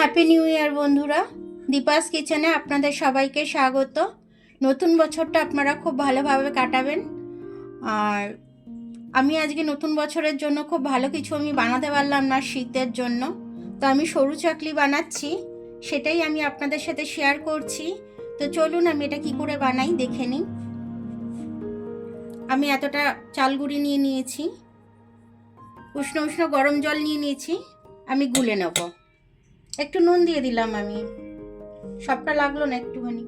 Happy new year বন্ধুরা, দীপাস কিচেনে আপনাদের সবাইকে স্বাগত। নতুন বছরটা আপনারা খুব ভালোভাবে কাটাবেন। আর আমি আজকে নতুন বছরের জন্য খুব ভালো কিছু আমি বানাতে পারলাম না শীতের জন্য, তো আমি সরু চাকলি বানাচ্ছি, সেটাই আমি আপনাদের সাথে শেয়ার করছি। তো চলুন আমি এটা কি করে বানাই দেখে নিই। আমি এতটা চাল গুঁড়ি নিয়ে নিয়েছি, উষ্ণ উষ্ণ গরম জল নিয়ে নিয়েছি, আমি গুলে নেব। একটু নুন দিয়ে দিলাম, আমি সবটা লাগলো না, একটুখানি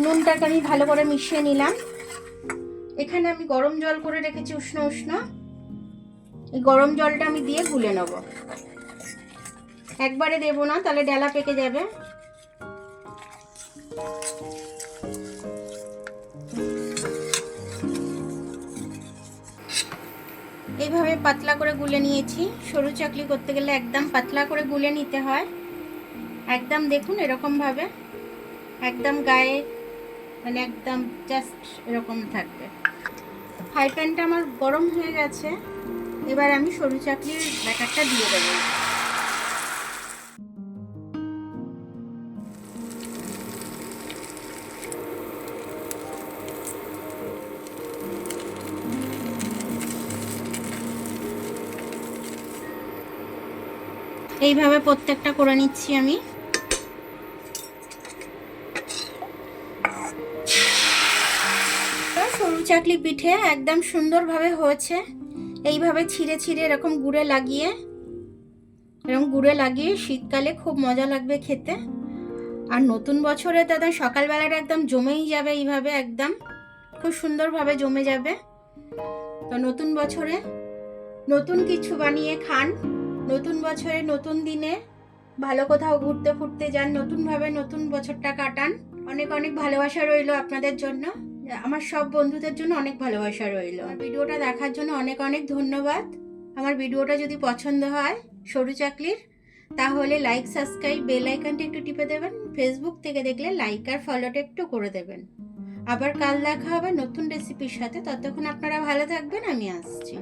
নুনটাকে আমি ভালো করে মিশিয়ে নিলাম। এখানে আমি গরম জল করে রেখেছি উষ্ণ উষ্ণ, এই গরম জলটা আমি দিয়ে গুলে নেব। একবারে দেব না, তাহলে ডেলা পেকে যাবে। এইভাবে পাতলা করে গুলে নিয়েছি। সরু চাকলি করতে গেলে একদম পাতলা করে গুলে নিতে হয়। একদম দেখুন এরকম ভাবে, একদম গায়ে মানে একদম জাস্ট এরকম থাকবে। ফ্রাই প্যানটা আমার গরম হয়ে গেছে, এবার আমি সরু চাকলির ব্যাটারটা দিয়ে দেব। এইভাবে প্রত্যেকটা করে নিচ্ছি আমি। সরু চাকলি পিঠে একদম সুন্দরভাবে হয়েছে। এইভাবে ছিঁড়ে ছিঁড়ে এরকম গুঁড়ে লাগিয়ে, শীতকালে খুব মজা লাগবে খেতে। আর নতুন বছরে দাদা সকালবেলাটা একদম জমেই যাবে, এইভাবে একদম খুব সুন্দরভাবে জমে যাবে। তো নতুন বছরে নতুন কিছু বানিয়ে খান, নতুন বছরে নতুন দিনে ভালো কোথাও ঘুরতে ফুরতে যান, নতুনভাবে নতুন বছরটা কাটান। অনেক অনেক ভালোবাসা রইল আপনাদের জন্য, আমার সব বন্ধুদের জন্য অনেক ভালোবাসা রইল। ভিডিওটা দেখার জন্য অনেক অনেক ধন্যবাদ। আমার ভিডিওটা যদি পছন্দ হয় সরু চাকলির, তাহলে লাইক, সাবস্ক্রাইব, বেল আইকনটা একটু টিপে দেবেন। ফেসবুক থেকে দেখলে লাইক আর ফলোটা একটু করে দেবেন। আবার কাল দেখা হবে নতুন রেসিপির সাথে। ততক্ষণ আপনারা ভালো থাকবেন, আমি আসছি।